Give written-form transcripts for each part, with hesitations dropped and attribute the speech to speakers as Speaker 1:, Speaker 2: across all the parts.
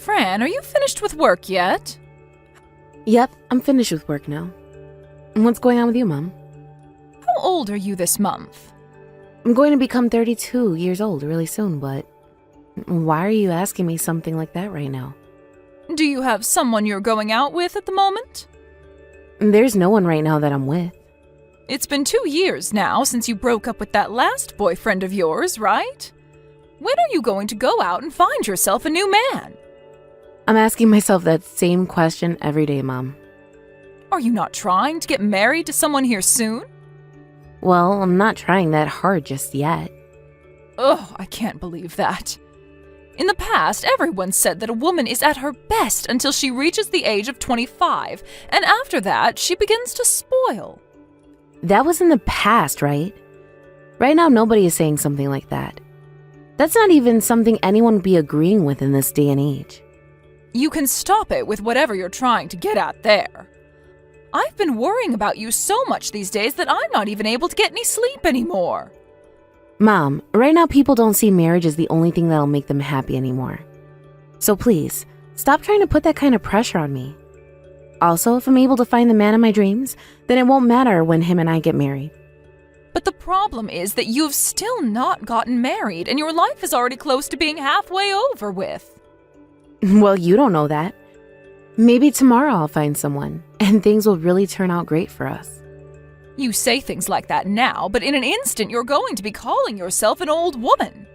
Speaker 1: Fran, are you finished with work yet?
Speaker 2: Yep, I'm finished with work now. What's going on with you, Mom?
Speaker 1: How old are you this month?
Speaker 2: I'm going to become 32 years old really soon, but why are you asking me something like that right now?
Speaker 1: Do you have someone you're going out with at the moment?
Speaker 2: There's no one right now that I'm with.
Speaker 1: It's been 2 years now since you broke up with that last boyfriend of yours, right? When are you going to go out and find yourself a new man?
Speaker 2: I'm asking myself that same question every day, Mom.
Speaker 1: Are you not trying to get married to someone here soon?
Speaker 2: Well, I'm not trying that hard just yet.
Speaker 1: Ugh, I can't believe that. In the past, everyone said that a woman is at her best until she reaches the age of 25, and after that, she begins to spoil.
Speaker 2: That was in the past, right? Right now, nobody is saying something like that. That's not even something anyone would be agreeing with in this day and age.
Speaker 1: You can stop it with whatever you're trying to get at there. I've been worrying about you so much these days that I'm not even able to get any sleep anymore.
Speaker 2: Mom, right now people don't see marriage as the only thing that'll make them happy anymore. So please, stop trying to put that kind of pressure on me. Also, if I'm able to find the man of my dreams, then it won't matter when him and I get married.
Speaker 1: But the problem is that you've still not gotten married and your life is already close to being halfway over with.
Speaker 2: Well, you don't know that. Maybe tomorrow I'll find someone, and things will really turn out great for us.
Speaker 1: You say things like that now, but in an instant you're going to be calling yourself an old woman.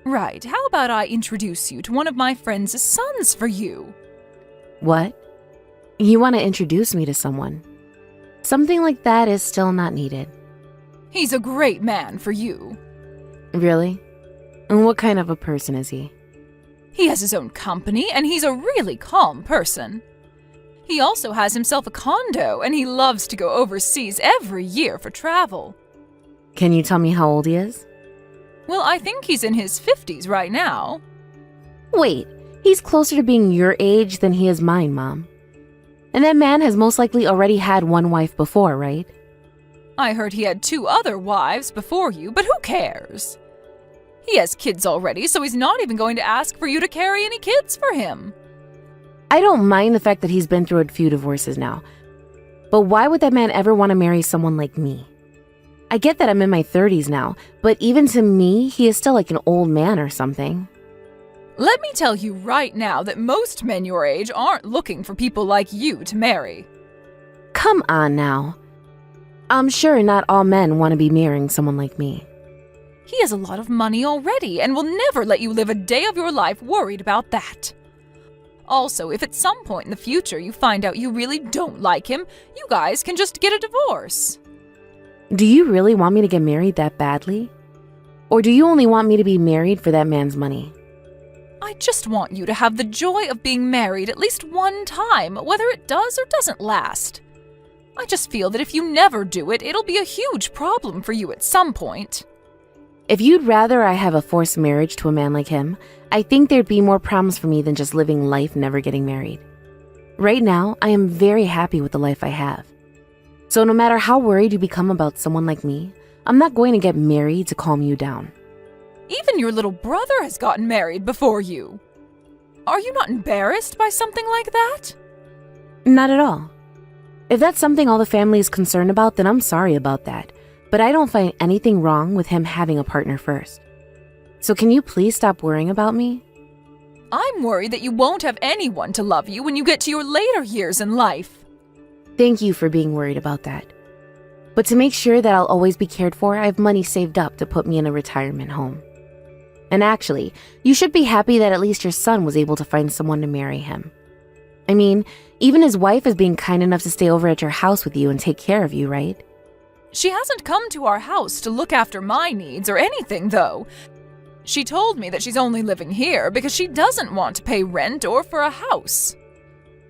Speaker 1: Right, how about I introduce you to one of my friend's sons for you?
Speaker 2: What? You want to introduce me to someone? Something like that is still not needed.
Speaker 1: He's a great man for you.
Speaker 2: Really? And what kind of a person is he?
Speaker 1: He has his own company, and he's a really calm person. He also has himself a condo, and he loves to go overseas every year for travel.
Speaker 2: Can you tell me how old he is?
Speaker 1: Well, I think he's in his 50s right now.
Speaker 2: Wait, he's closer to being your age than he is mine, Mom. And that man has most likely already had one wife before, right?
Speaker 1: I heard he had 2 other wives before you, but who cares? He has kids already, so he's not even going to ask for you to carry any kids for him.
Speaker 2: I don't mind the fact that he's been through a few divorces now. But why would that man ever want to marry someone like me? I get that I'm in my 30s now, but even to me, he is still like an old man or something.
Speaker 1: Let me tell you right now that most men your age aren't looking for people like you to marry.
Speaker 2: Come on now. I'm sure not all men want to be marrying someone like me.
Speaker 1: He has a lot of money already and will never let you live a day of your life worried about that. Also, if at some point in the future you find out you really don't like him, you guys can just get a divorce.
Speaker 2: Do you really want me to get married that badly? Or do you only want me to be married for that man's money?
Speaker 1: I just want you to have the joy of being married at least one time, whether it does or doesn't last. I just feel that if you never do it, it'll be a huge problem for you at some point.
Speaker 2: If you'd rather I have a forced marriage to a man like him, I think there'd be more problems for me than just living life never getting married. Right now, I am very happy with the life I have. So no matter how worried you become about someone like me, I'm not going to get married to calm you down.
Speaker 1: Even your little brother has gotten married before you. Are you not embarrassed by something like that?
Speaker 2: Not at all. If that's something all the family is concerned about, then I'm sorry about that. But I don't find anything wrong with him having a partner first. So can you please stop worrying about me?
Speaker 1: I'm worried that you won't have anyone to love you when you get to your later years in life.
Speaker 2: Thank you for being worried about that. But to make sure that I'll always be cared for, I have money saved up to put me in a retirement home. And actually, you should be happy that at least your son was able to find someone to marry him. I mean, even his wife is being kind enough to stay over at your house with you and take care of you, right?
Speaker 1: She hasn't come to our house to look after my needs or anything, though. She told me that she's only living here because she doesn't want to pay rent or for a house.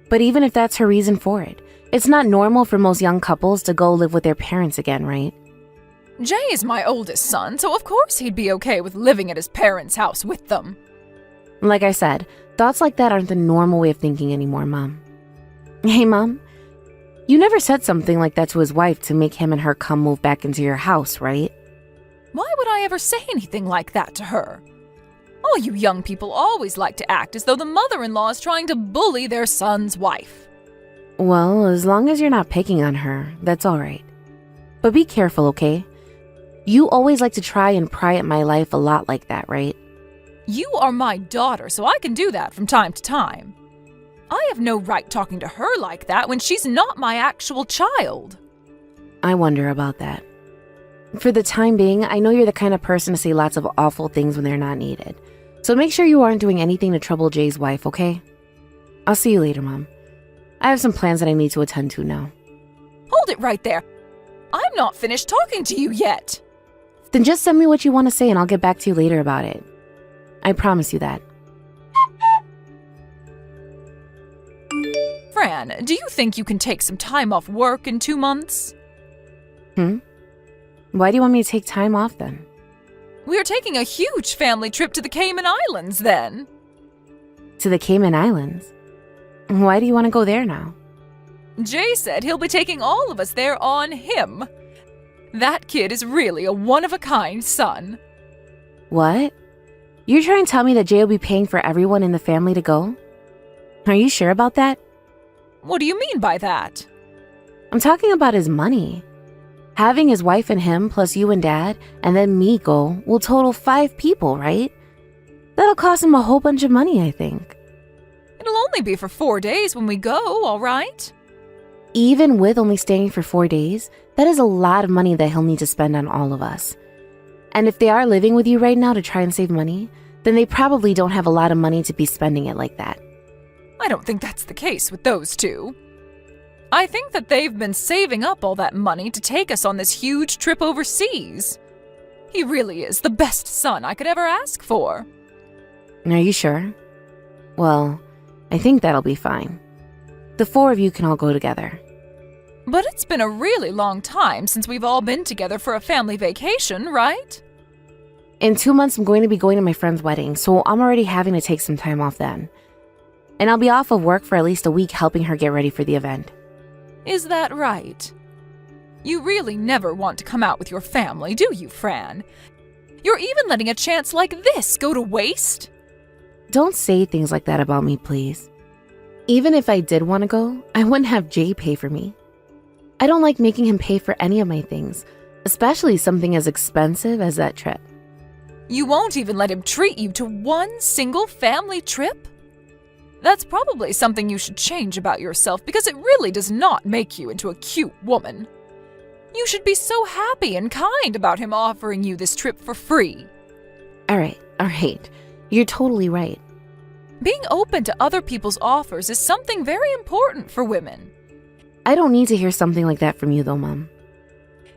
Speaker 2: But even if that's her reason for it, it's not normal for most young couples to go live with their parents again, right?
Speaker 1: Jay is my oldest son, so of course he'd be okay with living at his parents' house with them.
Speaker 2: Like I said, thoughts like that aren't the normal way of thinking anymore, Mom. Hey, Mom. You never said something like that to his wife to make him and her come move back into your house, right?
Speaker 1: Why would I ever say anything like that to her? Oh, you young people always like to act as though the mother-in-law is trying to bully their son's wife.
Speaker 2: Well, as long as you're not picking on her, that's all right. But be careful, okay? You always like to try and pry at my life a lot like that, right?
Speaker 1: You are my daughter, so I can do that from time to time. I have no right talking to her like that when she's not my actual child.
Speaker 2: I wonder about that. For the time being, I know you're the kind of person to say lots of awful things when they're not needed. So make sure you aren't doing anything to trouble Jay's wife, okay? I'll see you later, Mom. I have some plans that I need to attend to now.
Speaker 1: Hold it right there. I'm not finished talking to you yet.
Speaker 2: Then just send me what you want to say and I'll get back to you later about it. I promise you that.
Speaker 1: Fran, do you think you can take some time off work in 2 months?
Speaker 2: Why do you want me to take time off then?
Speaker 1: We're taking a huge family trip to the Cayman Islands then.
Speaker 2: To the Cayman Islands? Why do you want to go there now?
Speaker 1: Jay said he'll be taking all of us there on him. That kid is really a one-of-a-kind son.
Speaker 2: What? You're trying to tell me that Jay will be paying for everyone in the family to go? Are you sure about that?
Speaker 1: What do you mean by that?
Speaker 2: I'm talking about his money. Having his wife and him plus you and Dad and then me go will total 5 people, right? That'll cost him a whole bunch of money, I think.
Speaker 1: It'll only be for 4 days when we go, all right?
Speaker 2: Even with only staying for 4 days, that is a lot of money that he'll need to spend on all of us. And if they are living with you right now to try and save money, then they probably don't have a lot of money to be spending it like that.
Speaker 1: I don't think that's the case with those two. I think that they've been saving up all that money to take us on this huge trip overseas. He really is the best son I could ever ask for.
Speaker 2: Are you sure? Well, I think that'll be fine. The 4 of you can all go together.
Speaker 1: But it's been a really long time since we've all been together for a family vacation, right?
Speaker 2: In 2 months, I'm going to be going to my friend's wedding, so I'm already having to take some time off then. And I'll be off of work for at least a week helping her get ready for the event.
Speaker 1: Is that right? You really never want to come out with your family, do you, Fran? You're even letting a chance like this go to waste?
Speaker 2: Don't say things like that about me, please. Even if I did want to go, I wouldn't have Jay pay for me. I don't like making him pay for any of my things, especially something as expensive as that trip.
Speaker 1: You won't even let him treat you to one single family trip? That's probably something you should change about yourself because it really does not make you into a cute woman. You should be so happy and kind about him offering you this trip for free.
Speaker 2: All right. You're totally right.
Speaker 1: Being open to other people's offers is something very important for women.
Speaker 2: I don't need to hear something like that from you though, Mom.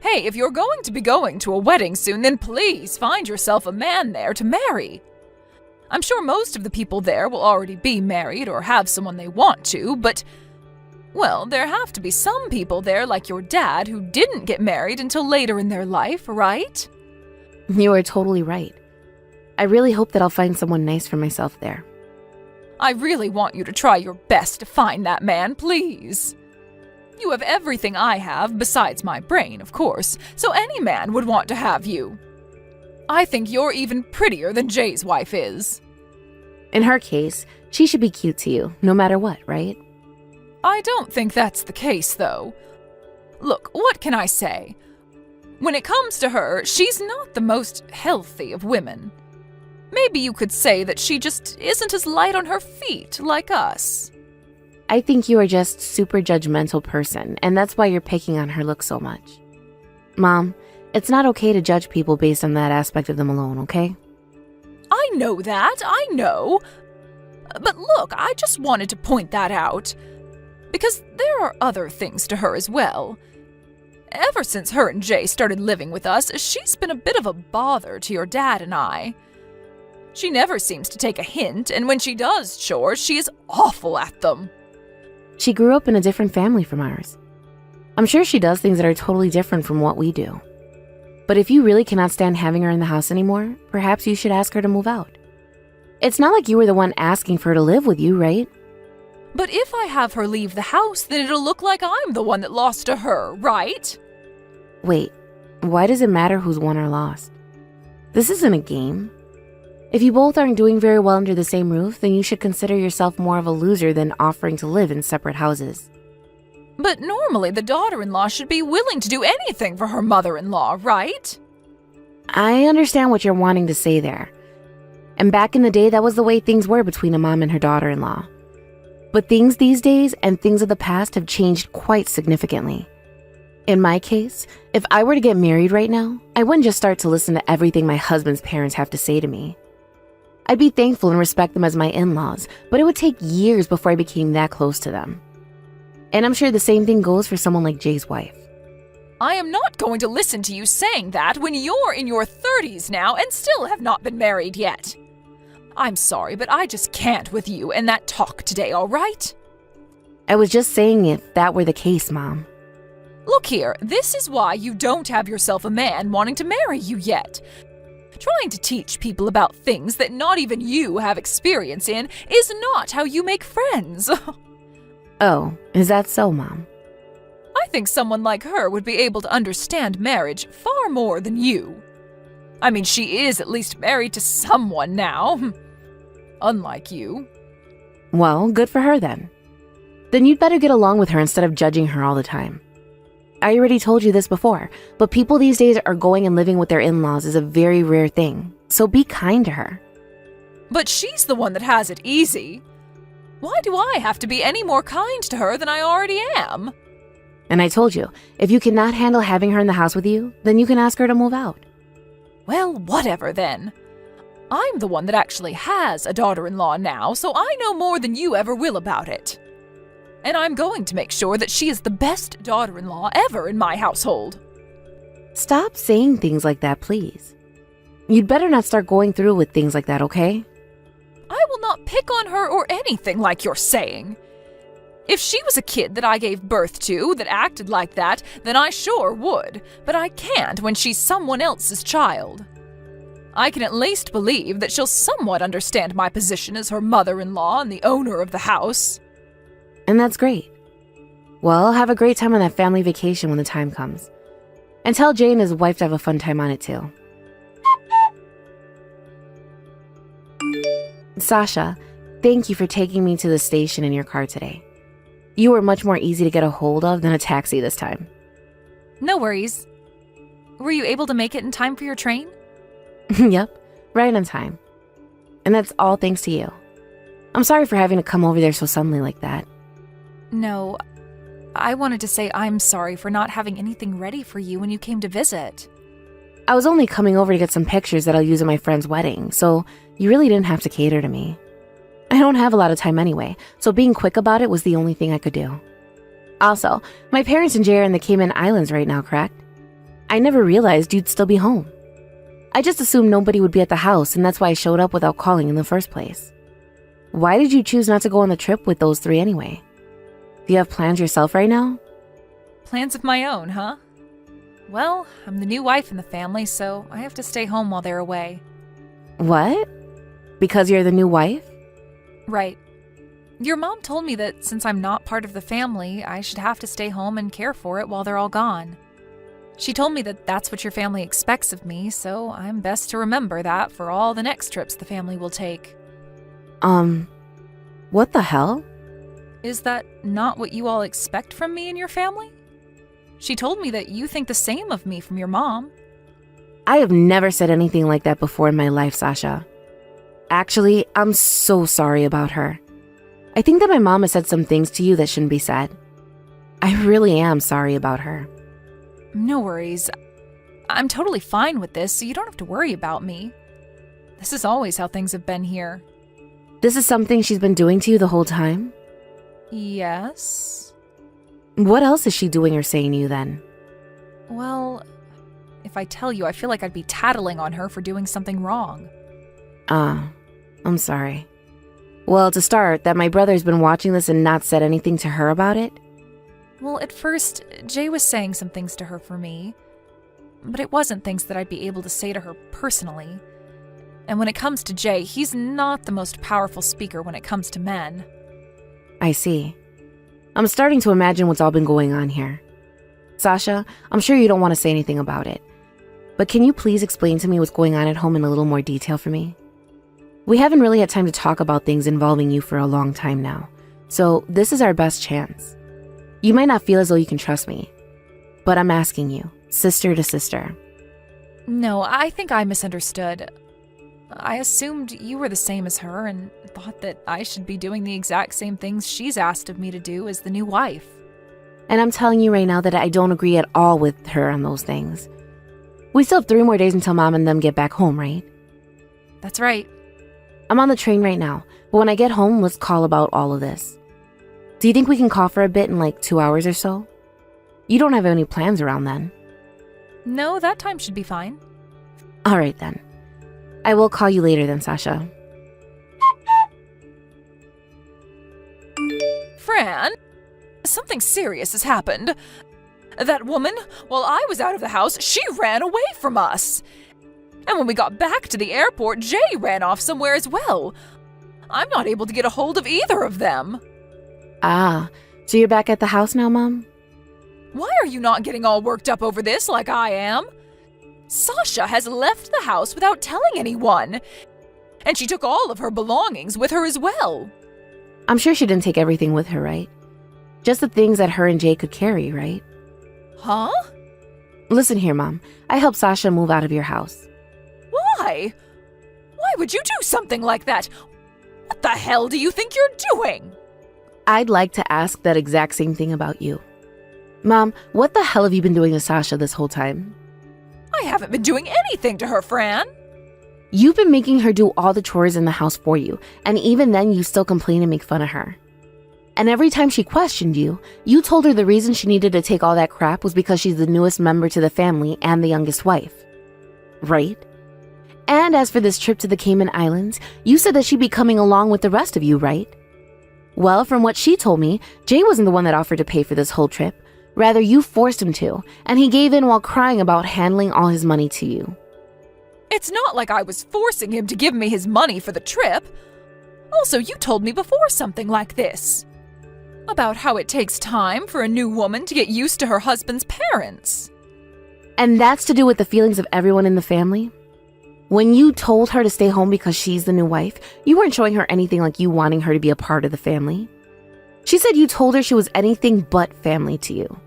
Speaker 1: Hey, if you're going to be going to a wedding soon, then please find yourself a man there to marry. I'm sure most of the people there will already be married or have someone they want to, but, well, there have to be some people there like your dad who didn't get married until later in their life, right?
Speaker 2: You are totally right. I really hope that I'll find someone nice for myself there.
Speaker 1: I really want you to try your best to find that man, please. You have everything I have, besides my brain, of course, so any man would want to have you. I think you're even prettier than Jay's wife is.
Speaker 2: In her case, she should be cute to you, no matter what, right?
Speaker 1: I don't think that's the case, though. Look, what can I say? When it comes to her, she's not the most healthy of women. Maybe you could say that she just isn't as light on her feet like us.
Speaker 2: I think you are just super judgmental person, and that's why you're picking on her look so much. Mom, it's not okay to judge people based on that aspect of them alone, okay?
Speaker 1: I know that, I know. But look, I just wanted to point that out. Because there are other things to her as well. Ever since her and Jay started living with us, she's been a bit of a bother to your dad and I. She never seems to take a hint, and when she does chores, she is awful at them.
Speaker 2: She grew up in a different family from ours. I'm sure she does things that are totally different from what we do. But if you really cannot stand having her in the house anymore, perhaps you should ask her to move out. It's not like you were the one asking for her to live with you, right?
Speaker 1: But if I have her leave the house, then it'll look like I'm the one that lost to her, right?
Speaker 2: Wait, why does it matter who's won or lost? This isn't a game. If you both aren't doing very well under the same roof, then you should consider yourself more of a loser than offering to live in separate houses.
Speaker 1: But normally the daughter-in-law should be willing to do anything for her mother-in-law, right?
Speaker 2: I understand what you're wanting to say there. And back in the day, that was the way things were between a mom and her daughter-in-law. But things these days and things of the past have changed quite significantly. In my case, if I were to get married right now, I wouldn't just start to listen to everything my husband's parents have to say to me. I'd be thankful and respect them as my in-laws, but it would take years before I became that close to them. And I'm sure the same thing goes for someone like Jay's wife.
Speaker 1: I am not going to listen to you saying that when you're in your 30s now and still have not been married yet. I'm sorry, but I just can't with you and that talk today, all right?
Speaker 2: I was just saying if that were the case, Mom.
Speaker 1: Look here, this is why you don't have yourself a man wanting to marry you yet. Trying to teach people about things that not even you have experience in is not how you make friends.
Speaker 2: Oh, is that so, Mom?
Speaker 1: I think someone like her would be able to understand marriage far more than you. I mean, she is at least married to someone now. Unlike you.
Speaker 2: Well, good for her then. Then you'd better get along with her instead of judging her all the time. I already told you this before, but people these days are going and living with their in-laws is a very rare thing, so be kind to her.
Speaker 1: But she's the one that has it easy. Why do I have to be any more kind to her than I already am?
Speaker 2: And I told you, if you cannot handle having her in the house with you, then you can ask her to move out.
Speaker 1: Well, whatever then. I'm the one that actually has a daughter-in-law now, so I know more than you ever will about it. And I'm going to make sure that she is the best daughter-in-law ever in my household.
Speaker 2: Stop saying things like that, please. You'd better not start going through with things like that, okay?
Speaker 1: I will not pick on her or anything like you're saying. If she was a kid that I gave birth to that acted like that, then I sure would, but I can't when she's someone else's child. I can at least believe that she'll somewhat understand my position as her mother-in-law and the owner of the house.
Speaker 2: And that's great. Well, have a great time on that family vacation when the time comes. And tell Jay and his wife to have a fun time on it too. Sasha, thank you for taking me to the station in your car today. You were much more easy to get a hold of than a taxi this time.
Speaker 1: No worries. Were you able to make it in time for your train?
Speaker 2: Yep, right on time. And that's all thanks to you. I'm sorry for having to come over there so suddenly like that.
Speaker 1: No, I wanted to say I'm sorry for not having anything ready for you when you came to visit.
Speaker 2: I was only coming over to get some pictures that I'll use at my friend's wedding, so you really didn't have to cater to me. I don't have a lot of time anyway, so being quick about it was the only thing I could do. Also, my parents and Jay are in the Cayman Islands right now, correct? I never realized you'd still be home. I just assumed nobody would be at the house, and that's why I showed up without calling in the first place. Why did you choose not to go on the trip with those three anyway? Do you have plans yourself right now?
Speaker 1: Plans of my own, huh? Well, I'm the new wife in the family, so I have to stay home while they're away.
Speaker 2: What? Because you're the new wife?
Speaker 1: Right. Your mom told me that since I'm not part of the family, I should have to stay home and care for it while they're all gone. She told me that that's what your family expects of me, so I'm best to remember that for all the next trips the family will take.
Speaker 2: What the hell?
Speaker 1: Is that not what you all expect from me and your family? She told me that you think the same of me from your mom.
Speaker 2: I have never said anything like that before in my life, Sasha. Actually, I'm so sorry about her. I think that my mom has said some things to you that shouldn't be said. I really am sorry about her.
Speaker 1: No worries. I'm totally fine with this, so you don't have to worry about me. This is always how things have been here.
Speaker 2: This is something she's been doing to you the whole time?
Speaker 1: Yes.
Speaker 2: What else is she doing or saying to you then?
Speaker 1: Well, if I tell you, I feel like I'd be tattling on her for doing something wrong.
Speaker 2: I'm sorry. Well, to start, that my brother's been watching this and not said anything to her about it?
Speaker 1: Well, at first, Jay was saying some things to her for me, but it wasn't things that I'd be able to say to her personally. And when it comes to Jay, he's not the most powerful speaker when it comes to men.
Speaker 2: I see. I'm starting to imagine what's all been going on here. Sasha, I'm sure you don't want to say anything about it, but can you please explain to me what's going on at home in a little more detail for me? We haven't really had time to talk about things involving you for a long time now, so this is our best chance. You might not feel as though you can trust me, but I'm asking you, sister to sister.
Speaker 1: No, I think I misunderstood. I assumed you were the same as her and thought that I should be doing the exact same things she's asked of me to do as the new wife.
Speaker 2: And I'm telling you right now that I don't agree at all with her on those things. We still have 3 more days until Mom and them get back home, right?
Speaker 1: That's right.
Speaker 2: I'm on the train right now, but when I get home, let's call about all of this. Do you think we can call for a bit in like 2 hours or so? You don't have any plans around then.
Speaker 1: No, that time should be fine.
Speaker 2: All right then. I will call you later then, Sasha.
Speaker 1: Fran, something serious has happened. That woman, while I was out of the house, she ran away from us. And when we got back to the airport, Jay ran off somewhere as well. I'm not able to get a hold of either of them.
Speaker 2: Ah, so you're back at the house now, Mom?
Speaker 1: Why are you not getting all worked up over this like I am? Sasha has left the house without telling anyone. And she took all of her belongings with her as well.
Speaker 2: I'm sure she didn't take everything with her, right? Just the things that her and Jay could carry, right?
Speaker 1: Huh?
Speaker 2: Listen here, Mom. I helped Sasha move out of your house.
Speaker 1: Why? Why would you do something like that? What the hell do you think you're doing?
Speaker 2: I'd like to ask that exact same thing about you. Mom, what the hell have you been doing to Sasha this whole time?
Speaker 1: I haven't been doing anything to her, Fran.
Speaker 2: You've been making her do all the chores in the house for you, and even then you still complain and make fun of her. And every time she questioned you, you told her the reason she needed to take all that crap was because she's the newest member to the family and the youngest wife. Right? And as for this trip to the Cayman Islands, you said that she'd be coming along with the rest of you, right? Well, from what she told me, Jay wasn't the one that offered to pay for this whole trip. Rather, you forced him to, and he gave in while crying about handling all his money to you.
Speaker 1: It's not like I was forcing him to give me his money for the trip. Also, you told me before something like this. About how it takes time for a new woman to get used to her husband's parents.
Speaker 2: And that's to do with the feelings of everyone in the family? When you told her to stay home because she's the new wife, you weren't showing her anything like you wanting her to be a part of the family. She said you told her she was anything but family to you.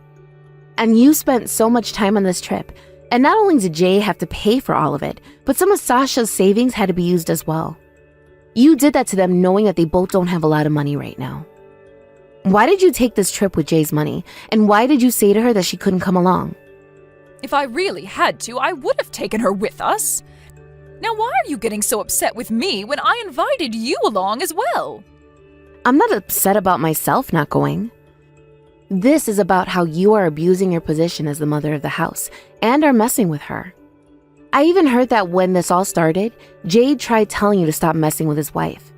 Speaker 2: And you spent so much time on this trip, and not only did Jay have to pay for all of it, but some of Sasha's savings had to be used as well. You did that to them knowing that they both don't have a lot of money right now. Why did you take this trip with Jay's money, and why did you say to her that she couldn't come along?
Speaker 1: If I really had to, I would have taken her with us. Now why are you getting so upset with me when I invited you along as well?
Speaker 2: I'm not upset about myself not going. This is about how you are abusing your position as the mother of the house and are messing with her. I even heard that when this all started, Jade tried telling you to stop messing with his wife.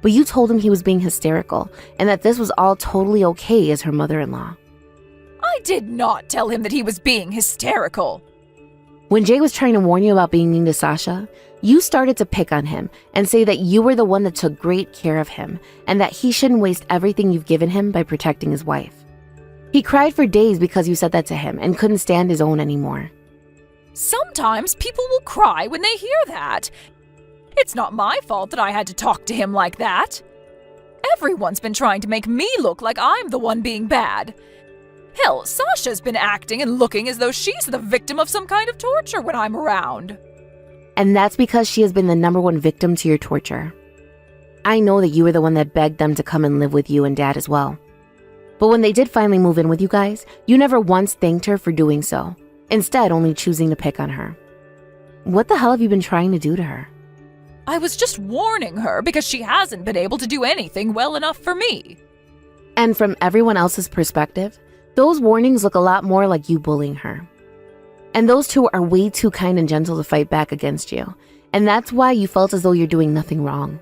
Speaker 2: But you told him he was being hysterical and that this was all totally okay as her mother-in-law.
Speaker 1: I did not tell him that he was being hysterical.
Speaker 2: When Jay was trying to warn you about being mean to Sasha, you started to pick on him and say that you were the one that took great care of him and that he shouldn't waste everything you've given him by protecting his wife. He cried for days because you said that to him and couldn't stand his own anymore.
Speaker 1: Sometimes people will cry when they hear that. It's not my fault that I had to talk to him like that. Everyone's been trying to make me look like I'm the one being bad. Hell, Sasha's been acting and looking as though she's the victim of some kind of torture when I'm around.
Speaker 2: And that's because she has been the #1 victim to your torture. I know that you were the one that begged them to come and live with you and Dad as well. But when they did finally move in with you guys, you never once thanked her for doing so, instead only choosing to pick on her. What the hell have you been trying to do to her?
Speaker 1: I was just warning her because she hasn't been able to do anything well enough for me.
Speaker 2: And from everyone else's perspective, those warnings look a lot more like you bullying her. And those two are way too kind and gentle to fight back against you. And that's why you felt as though you're doing nothing wrong.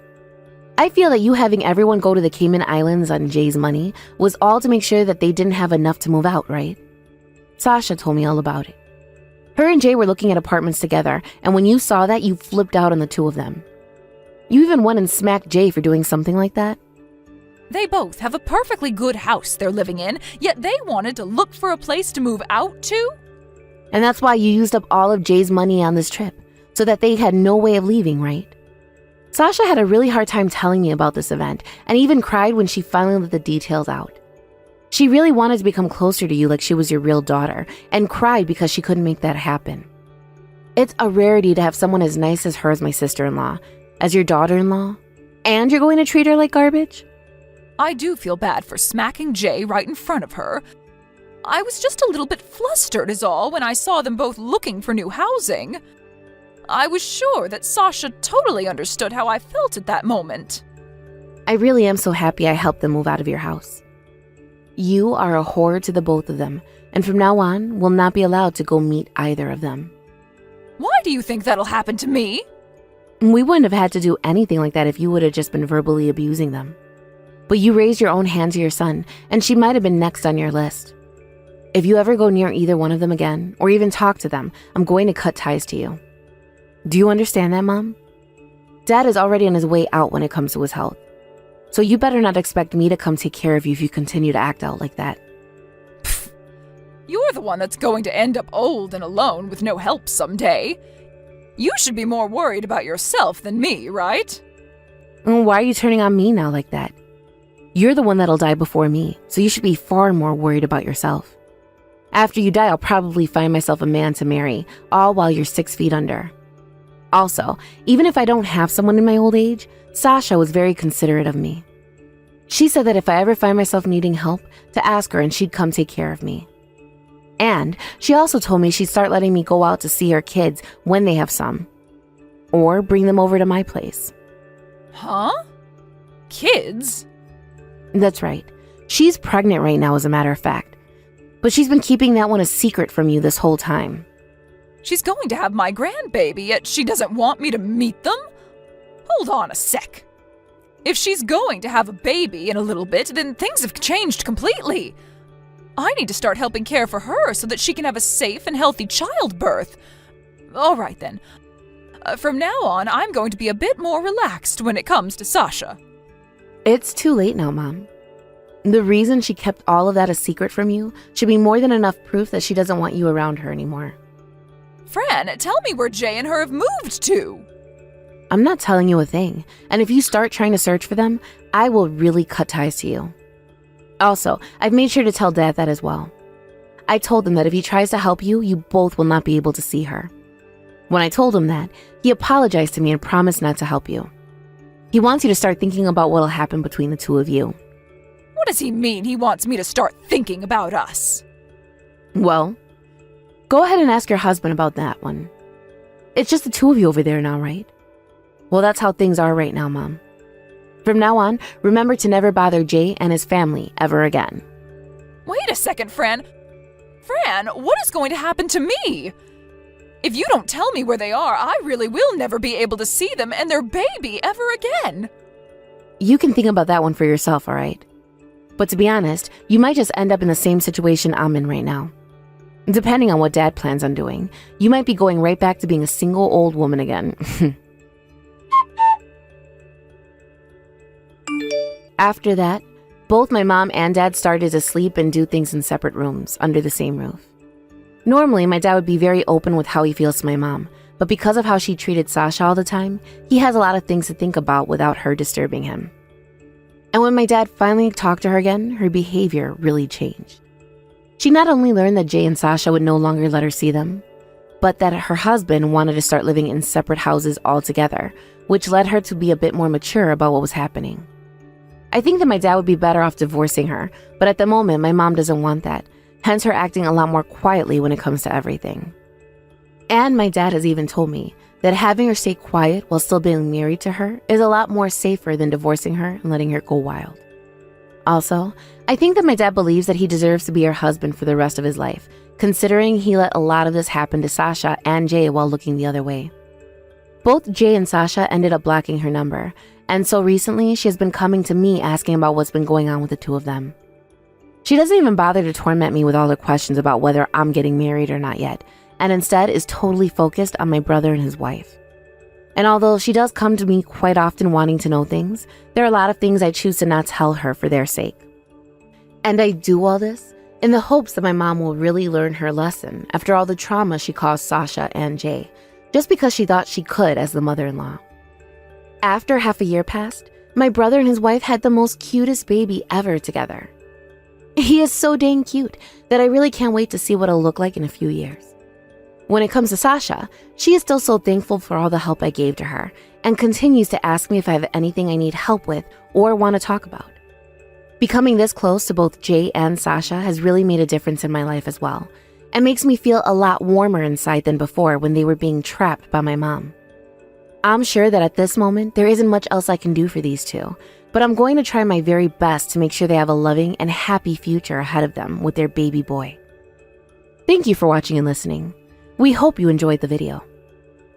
Speaker 2: I feel that you having everyone go to the Cayman Islands on Jay's money was all to make sure that they didn't have enough to move out, right? Sasha told me all about it. Her and Jay were looking at apartments together, and when you saw that, you flipped out on the two of them. You even went and smacked Jay for doing something like that?
Speaker 1: They both have a perfectly good house they're living in, yet they wanted to look for a place to move out to?
Speaker 2: And that's why you used up all of Jay's money on this trip, so that they had no way of leaving, right? Sasha had a really hard time telling me about this event and even cried when she finally let the details out. She really wanted to become closer to you like she was your real daughter and cried because she couldn't make that happen. It's a rarity to have someone as nice as her as my sister-in-law, as your daughter-in-law, and you're going to treat her like garbage?
Speaker 1: I do feel bad for smacking Jay right in front of her. I was just a little bit flustered is all when I saw them both looking for new housing. I was sure that Sasha totally understood how I felt at that moment.
Speaker 2: I really am so happy I helped them move out of your house. You are a whore to the both of them, and from now on, will not be allowed to go meet either of them.
Speaker 1: Why do you think that'll happen to me?
Speaker 2: We wouldn't have had to do anything like that if you would have just been verbally abusing them. But you raised your own hand to your son, and she might have been next on your list. If you ever go near either one of them again, or even talk to them, I'm going to cut ties to you. Do you understand that, Mom? Dad is already on his way out when it comes to his health. So you better not expect me to come take care of you if you continue to act out like that.
Speaker 1: Pfft. You're the one that's going to end up old and alone with no help someday. You should be more worried about yourself than me, right?
Speaker 2: Why are you turning on me now like that? You're the one that'll die before me, so you should be far more worried about yourself. After you die, I'll probably find myself a man to marry, all while you're 6 feet under. Also, even if I don't have someone in my old age, Sasha was very considerate of me. She said that if I ever find myself needing help, to ask her and she'd come take care of me. And she also told me she'd start letting me go out to see her kids when they have some. Or bring them over to my place.
Speaker 1: Huh? Kids?
Speaker 2: That's right. She's pregnant right now, as a matter of fact. But she's been keeping that one a secret from you this whole time.
Speaker 1: She's going to have my grandbaby, yet she doesn't want me to meet them? Hold on a sec. If she's going to have a baby in a little bit, then things have changed completely. I need to start helping care for her so that she can have a safe and healthy childbirth. All right then. From now on, I'm going to be a bit more relaxed when it comes to Sasha.
Speaker 2: It's too late now, Mom. The reason she kept all of that a secret from you should be more than enough proof that she doesn't want you around her anymore.
Speaker 1: Fran, tell me where Jay and her have moved to.
Speaker 2: I'm not telling you a thing, and if you start trying to search for them, I will really cut ties to you. Also, I've made sure to tell Dad that as well. I told him that if he tries to help you, you both will not be able to see her. When I told him that, he apologized to me and promised not to help you. He wants you to start thinking about what'll happen between the two of you.
Speaker 1: What does he mean he wants me to start thinking about us?
Speaker 2: Well, go ahead and ask your husband about that one. It's just the two of you over there now, right? Well, that's how things are right now, Mom. From now on, remember to never bother Jay and his family ever again.
Speaker 1: Wait a second, Fran. Fran, what is going to happen to me? If you don't tell me where they are, I really will never be able to see them and their baby ever again.
Speaker 2: You can think about that one for yourself, all right? But to be honest, you might just end up in the same situation I'm in right now. Depending on what Dad plans on doing, you might be going right back to being a single old woman again. After that, both my mom and Dad started to sleep and do things in separate rooms under the same roof. Normally, my dad would be very open with how he feels to my mom, but because of how she treated Sasha all the time, he has a lot of things to think about without her disturbing him. And when my dad finally talked to her again, her behavior really changed. She not only learned that Jay and Sasha would no longer let her see them, but that her husband wanted to start living in separate houses altogether, which led her to be a bit more mature about what was happening. I think that my dad would be better off divorcing her, but at the moment, my mom doesn't want that, hence her acting a lot more quietly when it comes to everything. And my dad has even told me that having her stay quiet while still being married to her is a lot more safer than divorcing her and letting her go wild. Also, I think that my dad believes that he deserves to be her husband for the rest of his life, considering he let a lot of this happen to Sasha and Jay while looking the other way. Both Jay and Sasha ended up blocking her number, and so recently she has been coming to me asking about what's been going on with the two of them. She doesn't even bother to torment me with all the questions about whether I'm getting married or not yet, and instead is totally focused on my brother and his wife. And although she does come to me quite often wanting to know things, there are a lot of things I choose to not tell her for their sake. And I do all this in the hopes that my mom will really learn her lesson after all the trauma she caused Sasha and Jay, just because she thought she could as the mother-in-law. After half a year passed, my brother and his wife had the most cutest baby ever together. He is so dang cute that I really can't wait to see what it'll look like in a few years. When it comes to Sasha, she is still so thankful for all the help I gave to her and continues to ask me if I have anything I need help with or want to talk about. Becoming this close to both Jay and Sasha has really made a difference in my life as well, and makes me feel a lot warmer inside than before when they were being trapped by my mom. I'm sure that at this moment, there isn't much else I can do for these two, but I'm going to try my very best to make sure they have a loving and happy future ahead of them with their baby boy. Thank you for watching and listening. We hope you enjoyed the video.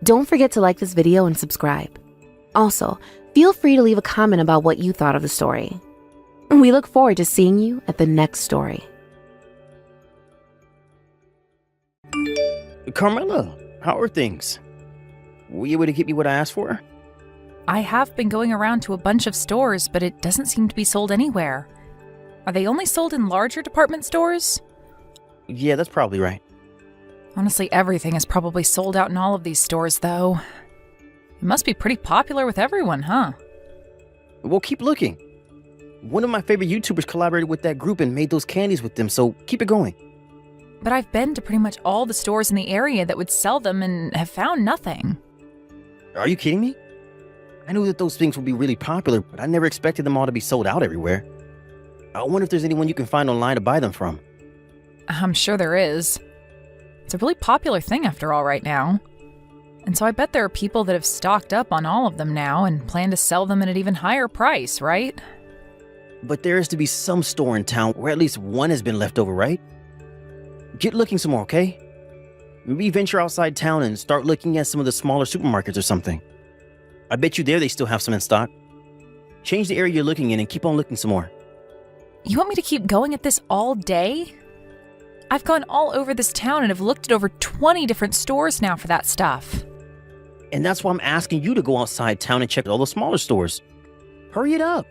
Speaker 2: Don't forget to like this video and subscribe. Also, feel free to leave a comment about what you thought of the story. We look forward to seeing you at the next story.
Speaker 3: Carmela, how are things? Were you able to get me what I asked for?
Speaker 1: I have been going around to a bunch of stores, but it doesn't seem to be sold anywhere. Are they only sold in larger department stores?
Speaker 3: Yeah, that's probably right.
Speaker 1: Honestly, everything is probably sold out in all of these stores, though. It must be pretty popular with everyone, huh?
Speaker 3: Well, keep looking. One of my favorite YouTubers collaborated with that group and made those candies with them, so keep it going.
Speaker 1: But I've been to pretty much all the stores in the area that would sell them and have found nothing.
Speaker 3: Are you kidding me? I knew that those things would be really popular, but I never expected them all to be sold out everywhere. I wonder if there's anyone you can find online to buy them from.
Speaker 1: I'm sure there is. It's a really popular thing after all right now. And so I bet there are people that have stocked up on all of them now and plan to sell them at an even higher price, right?
Speaker 3: But there is to be some store in town where at least one has been left over, right? Get looking some more, okay? Maybe venture outside town and start looking at some of the smaller supermarkets or something. I bet you there they still have some in stock. Change the area you're looking in and keep on looking some more.
Speaker 1: You want me to keep going at this all day? I've gone all over this town and have looked at over 20 different stores now for that stuff.
Speaker 3: And that's why I'm asking you to go outside town and check all the smaller stores. Hurry it up.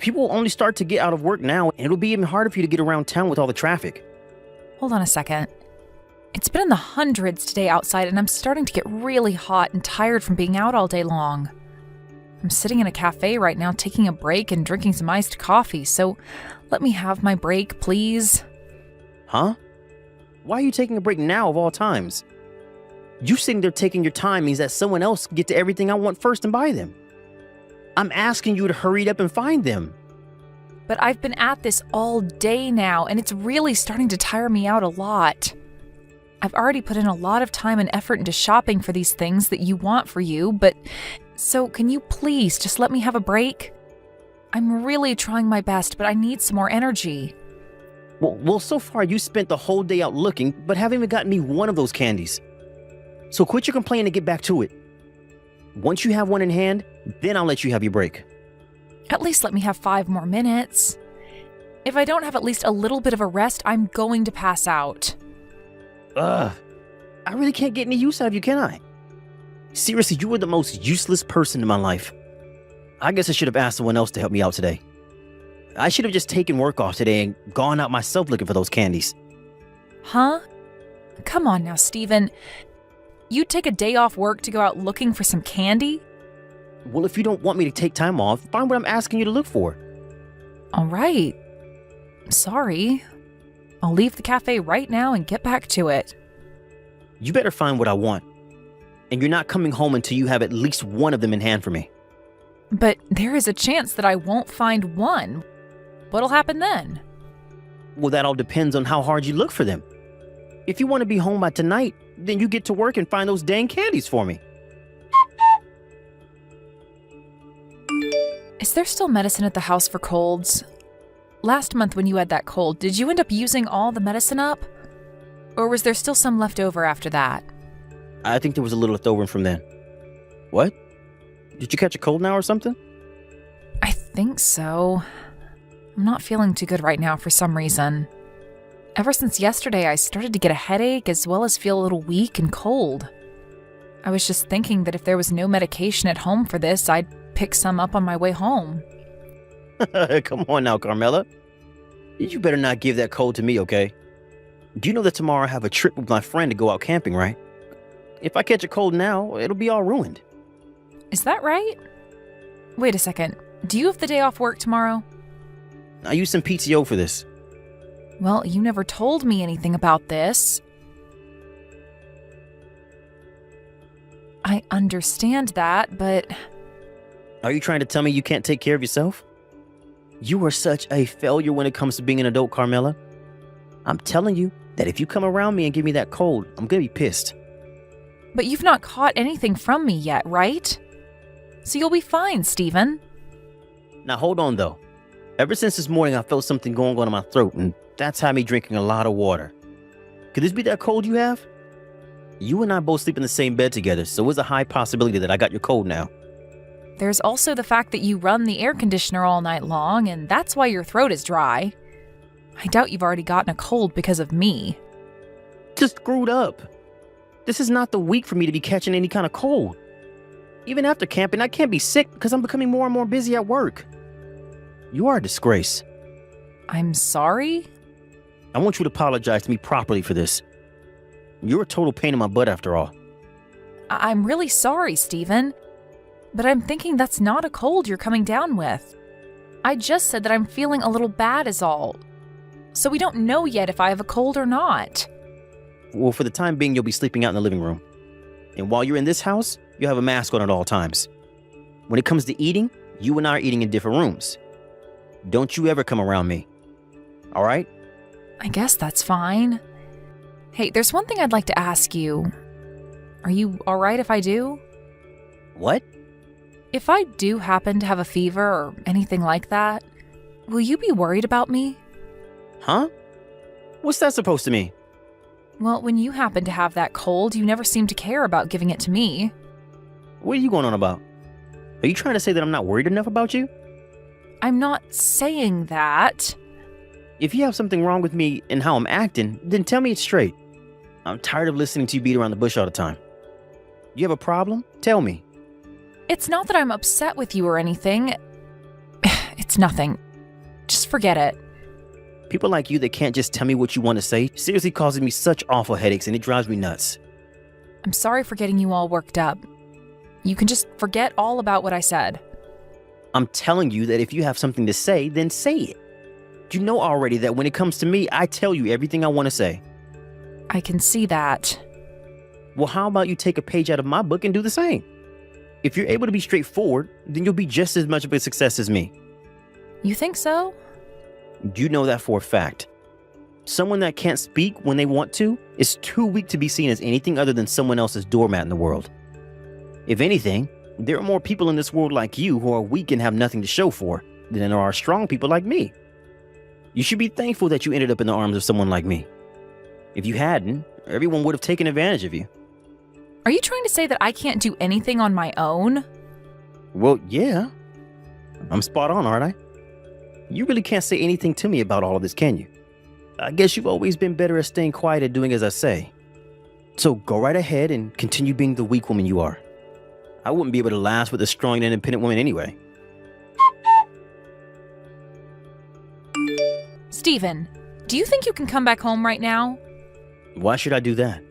Speaker 3: People will only start to get out of work now, and it'll be even harder for you to get around town with all the traffic.
Speaker 1: Hold on a second. It's been in the hundreds today outside, and I'm starting to get really hot and tired from being out all day long. I'm sitting in a cafe right now taking a break and drinking some iced coffee, so let me have my break, please.
Speaker 3: Huh? Why are you taking a break now of all times? You sitting there taking your time means that someone else can get to everything I want first and buy them. I'm asking you to hurry up and find them.
Speaker 1: But I've been at this all day now, and it's really starting to tire me out a lot. I've already put in a lot of time and effort into shopping for these things that you want for you, but so can you please just let me have a break? I'm really trying my best, but I need some more energy.
Speaker 3: Well, so far you spent the whole day out looking, but haven't even gotten me one of those candies. So quit your complaining and get back to it. Once you have one in hand, then I'll let you have your break.
Speaker 1: At least let me have 5 more minutes. If I don't have at least a little bit of a rest, I'm going to pass out.
Speaker 3: Ugh. I really can't get any use out of you, can I? Seriously, you were the most useless person in my life. I guess I should have asked someone else to help me out today. I should have just taken work off today and gone out myself looking for those candies.
Speaker 1: Huh? Come on now, Steven. You'd take a day off work to go out looking for some candy?
Speaker 3: Well, if you don't want me to take time off, find what I'm asking you to look for.
Speaker 1: All right. Sorry. I'll leave the cafe right now and get back to it.
Speaker 3: You better find what I want. And you're not coming home until you have at least one of them in hand for me.
Speaker 1: But there is a chance that I won't find one. What'll happen then?
Speaker 3: Well, that all depends on how hard you look for them. If you want to be home by tonight, then you get to work and find those dang candies for me.
Speaker 1: Is there still medicine at the house for colds? Last month when you had that cold, did you end up using all the medicine up? Or was there still some left over after that?
Speaker 3: I think there was a little left over from then. What? Did you catch a cold now or something?
Speaker 1: I think so. I'm not feeling too good right now for some reason. Ever since yesterday, I started to get a headache as well as feel a little weak and cold. I was just thinking that if there was no medication at home for this, I'd pick some up on my way home.
Speaker 3: Come on now, Carmela. You better not give that cold to me, okay? You know that tomorrow I have a trip with my friend to go out camping, right? If I catch a cold now, it'll be all ruined.
Speaker 1: Is that right? Wait a second. Do you have the day off work tomorrow?
Speaker 3: I used some PTO for this.
Speaker 1: Well, you never told me anything about this. I understand that, but...
Speaker 3: Are you trying to tell me you can't take care of yourself? You are such a failure when it comes to being an adult, Carmela. I'm telling you that if you come around me and give me that cold, I'm gonna be pissed.
Speaker 1: But you've not caught anything from me yet, right? So you'll be fine, Stephen.
Speaker 3: Now hold on though. Ever since this morning I felt something going on in my throat, and that's had me drinking a lot of water. Could this be that cold you have? You and I both sleep in the same bed together, so it's a high possibility that I got your cold now.
Speaker 1: There's also the fact that you run the air conditioner all night long, and that's why your throat is dry. I doubt you've already gotten a cold because of me.
Speaker 3: Just screwed up. This is not the week for me to be catching any kind of cold. Even after camping, I can't be sick because I'm becoming more and more busy at work. You are a disgrace.
Speaker 1: I'm sorry?
Speaker 3: I want you to apologize to me properly for this. You're a total pain in my butt after all.
Speaker 1: I'm really sorry, Stephen. But I'm thinking that's not a cold you're coming down with. I just said that I'm feeling a little bad is all. So we don't know yet if I have a cold or not.
Speaker 3: Well, for the time being, you'll be sleeping out in the living room. And while you're in this house, you'll have a mask on at all times. When it comes to eating, you and I are eating in different rooms. Don't you ever come around me. All right?
Speaker 1: I guess that's fine. Hey, there's one thing I'd like to ask you. Are you all right if I do?
Speaker 3: What?
Speaker 1: If I do happen to have a fever or anything like that, will you be worried about me?
Speaker 3: Huh? What's that supposed to mean?
Speaker 1: Well, when you happen to have that cold, you never seem to care about giving it to me.
Speaker 3: What are you going on about? Are you trying to say that I'm not worried enough about you?
Speaker 1: I'm not saying that.
Speaker 3: If you have something wrong with me and how I'm acting, then tell me it straight. I'm tired of listening to you beat around the bush all the time. You have a problem? Tell me.
Speaker 1: It's not that I'm upset with you or anything. It's nothing. Just forget it.
Speaker 3: People like you that can't just tell me what you want to say seriously causes me such awful headaches, and it drives me nuts.
Speaker 1: I'm sorry for getting you all worked up. You can just forget all about what I said.
Speaker 3: I'm telling you that if you have something to say, then say it. You know already that when it comes to me, I tell you everything I want to say.
Speaker 1: I can see that.
Speaker 3: Well, how about you take a page out of my book and do the same? If you're able to be straightforward, then you'll be just as much of a success as me.
Speaker 1: You think so?
Speaker 3: You know that for a fact. Someone that can't speak when they want to is too weak to be seen as anything other than someone else's doormat in the world. If anything, there are more people in this world like you who are weak and have nothing to show for than there are strong people like me. You should be thankful that you ended up in the arms of someone like me. If you hadn't, everyone would have taken advantage of you.
Speaker 1: Are you trying to say that I can't do anything on my own?
Speaker 3: Well, yeah. I'm spot on, aren't I? You really can't say anything to me about all of this, can you? I guess you've always been better at staying quiet and doing as I say. So go right ahead and continue being the weak woman you are. I wouldn't be able to last with a strong and independent woman anyway.
Speaker 1: Stephen, do you think you can come back home right now?
Speaker 3: Why should I do that?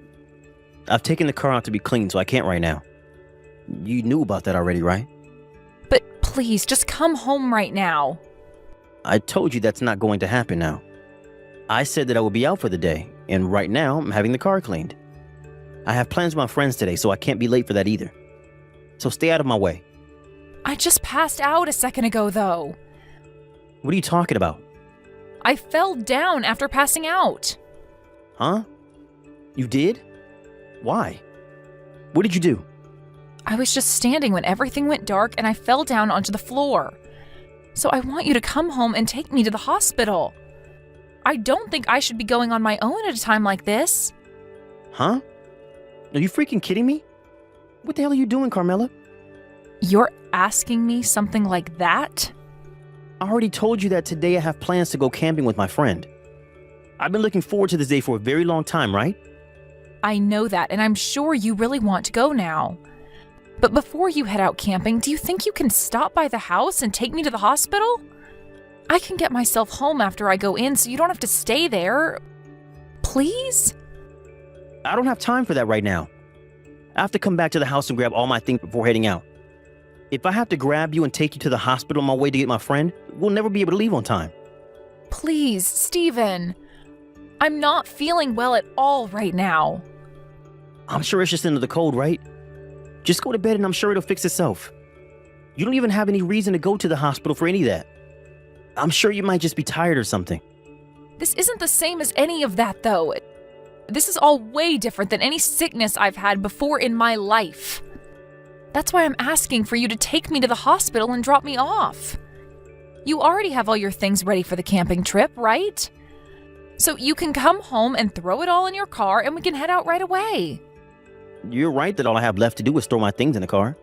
Speaker 3: I've taken the car out to be cleaned, so I can't right now. You knew about that already, right?
Speaker 1: But please, just come home right now.
Speaker 3: I told you that's not going to happen now. I said that I would be out for the day, and right now I'm having the car cleaned. I have plans with my friends today, so I can't be late for that either. So stay out of my way.
Speaker 1: I just passed out a second ago, though.
Speaker 3: What are you talking about?
Speaker 1: I fell down after passing out.
Speaker 3: Huh? You did? Why? What did you do?
Speaker 1: I was just standing when everything went dark and I fell down onto the floor. So I want you to come home and take me to the hospital. I don't think I should be going on my own at a time like this.
Speaker 3: Huh? Are you freaking kidding me? What the hell are you doing, Carmela?
Speaker 1: You're asking me something like that?
Speaker 3: I already told you that today I have plans to go camping with my friend. I've been looking forward to this day for a very long time, right?
Speaker 1: I know that, and I'm sure you really want to go now. But before you head out camping, do you think you can stop by the house and take me to the hospital? I can get myself home after I go in so you don't have to stay there. Please?
Speaker 3: I don't have time for that right now. I have to come back to the house and grab all my things before heading out. If I have to grab you and take you to the hospital on my way to get my friend, we'll never be able to leave on time.
Speaker 1: Please, Steven. I'm not feeling well at all right now.
Speaker 3: I'm sure it's just into the cold, right? Just go to bed and I'm sure it'll fix itself. You don't even have any reason to go to the hospital for any of that. I'm sure you might just be tired or something.
Speaker 1: This isn't the same as any of that, though. This is all way different than any sickness I've had before in my life. That's why I'm asking for you to take me to the hospital and drop me off. You already have all your things ready for the camping trip, right? So you can come home and throw it all in your car and we can head out right away.
Speaker 3: You're right that all I have left to do is store my things in the car.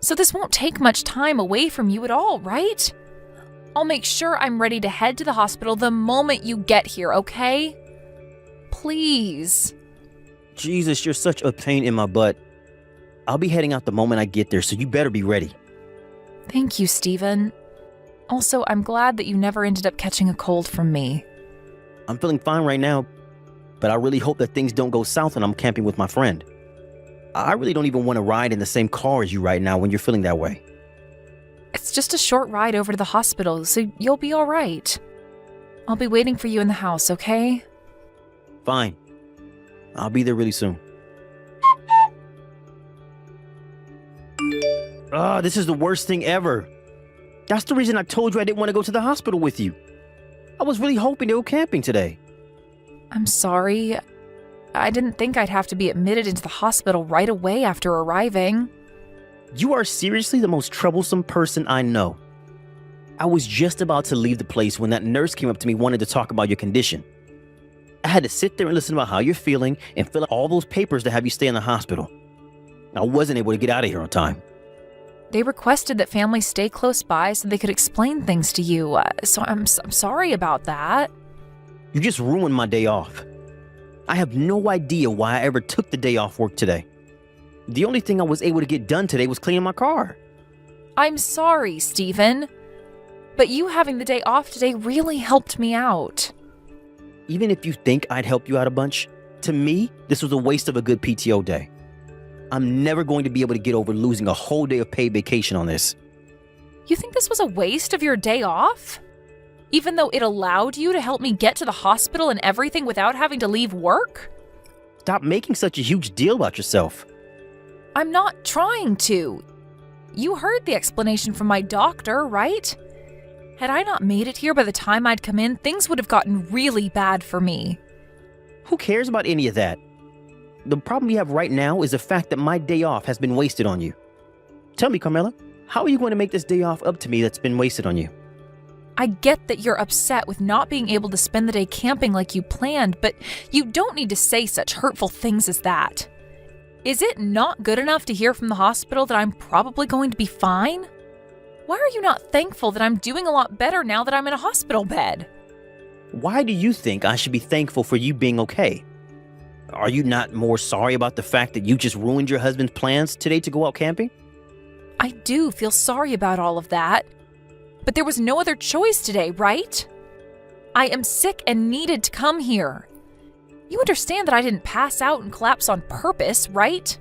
Speaker 1: So this won't take much time away from you at all, right? I'll make sure I'm ready to head to the hospital the moment you get here, okay? Please.
Speaker 3: Jesus, you're such a pain in my butt. I'll be heading out the moment I get there, so you better be ready.
Speaker 1: Thank you, Steven. Also, I'm glad that you never ended up catching a cold from me.
Speaker 3: I'm feeling fine right now, but I really hope that things don't go south when I'm camping with my friend. I really don't even want to ride in the same car as you right now when you're feeling that way.
Speaker 1: It's just a short ride over to the hospital, so you'll be all right. I'll be waiting for you in the house, okay?
Speaker 3: Fine. I'll be there really soon. This is the worst thing ever. That's the reason I told you I didn't want to go to the hospital with you. I was really hoping to go camping today.
Speaker 1: I'm sorry. I didn't think I'd have to be admitted into the hospital right away after arriving.
Speaker 3: You are seriously the most troublesome person I know. I was just about to leave the place when that nurse came up to me wanting to talk about your condition. I had to sit there and listen about how you're feeling and fill out all those papers to have you stay in the hospital. I wasn't able to get out of here on time.
Speaker 1: They requested that families stay close by so they could explain things to you, so I'm sorry about that.
Speaker 3: You just ruined my day off. I have no idea why I ever took the day off work today. The only thing I was able to get done today was cleaning my car.
Speaker 1: I'm sorry, Steven. But you having the day off today really helped me out.
Speaker 3: Even if you think I'd help you out a bunch, to me, this was a waste of a good PTO day. I'm never going to be able to get over losing a whole day of paid vacation on this.
Speaker 1: You think this was a waste of your day off? Even though it allowed you to help me get to the hospital and everything without having to leave work?
Speaker 3: Stop making such a huge deal about yourself.
Speaker 1: I'm not trying to. You heard the explanation from my doctor, right? Had I not made it here by the time I'd come in, things would have gotten really bad for me.
Speaker 3: Who cares about any of that? The problem you have right now is the fact that my day off has been wasted on you. Tell me, Carmela, how are you going to make this day off up to me that's been wasted on you?
Speaker 1: I get that you're upset with not being able to spend the day camping like you planned, but you don't need to say such hurtful things as that. Is it not good enough to hear from the hospital that I'm probably going to be fine? Why are you not thankful that I'm doing a lot better now that I'm in a hospital bed?
Speaker 3: Why do you think I should be thankful for you being okay? Are you not more sorry about the fact that you just ruined your husband's plans today to go out camping?
Speaker 1: I do feel sorry about all of that. But there was no other choice today, right? I am sick and needed to come here. You understand that I didn't pass out and collapse on purpose, right?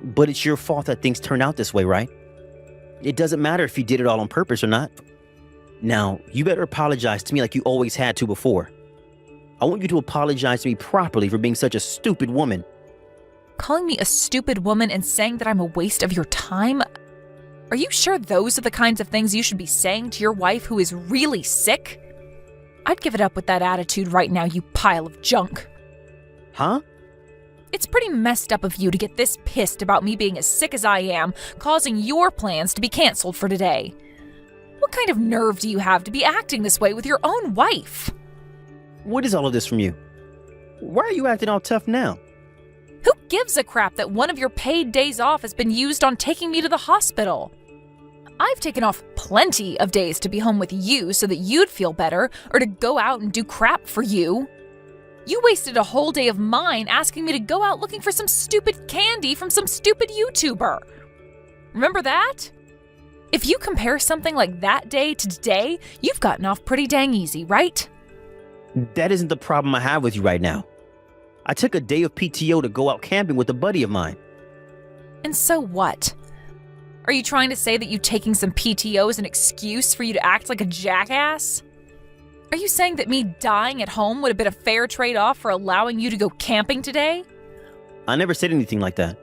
Speaker 3: But it's your fault that things turned out this way, right? It doesn't matter if you did it all on purpose or not. Now, you better apologize to me like you always had to before. I want you to apologize to me properly for being such a stupid woman.
Speaker 1: Calling me a stupid woman and saying that I'm a waste of your time? Are you sure those are the kinds of things you should be saying to your wife who is really sick? I'd give it up with that attitude right now, you pile of junk.
Speaker 3: Huh?
Speaker 1: It's pretty messed up of you to get this pissed about me being as sick as I am, causing your plans to be canceled for today. What kind of nerve do you have to be acting this way with your own wife?
Speaker 3: What is all of this from you? Why are you acting all tough now?
Speaker 1: Who gives a crap that one of your paid days off has been used on taking me to the hospital? I've taken off plenty of days to be home with you so that you'd feel better, or to go out and do crap for you. You wasted a whole day of mine asking me to go out looking for some stupid candy from some stupid YouTuber. Remember that? If you compare something like that day to today, you've gotten off pretty dang easy, right?
Speaker 3: That isn't the problem I have with you right now. I took a day of PTO to go out camping with a buddy of mine.
Speaker 1: And so what? Are you trying to say that you taking some PTO is an excuse for you to act like a jackass? Are you saying that me dying at home would have been a fair trade-off for allowing you to go camping today?
Speaker 3: I never said anything like that.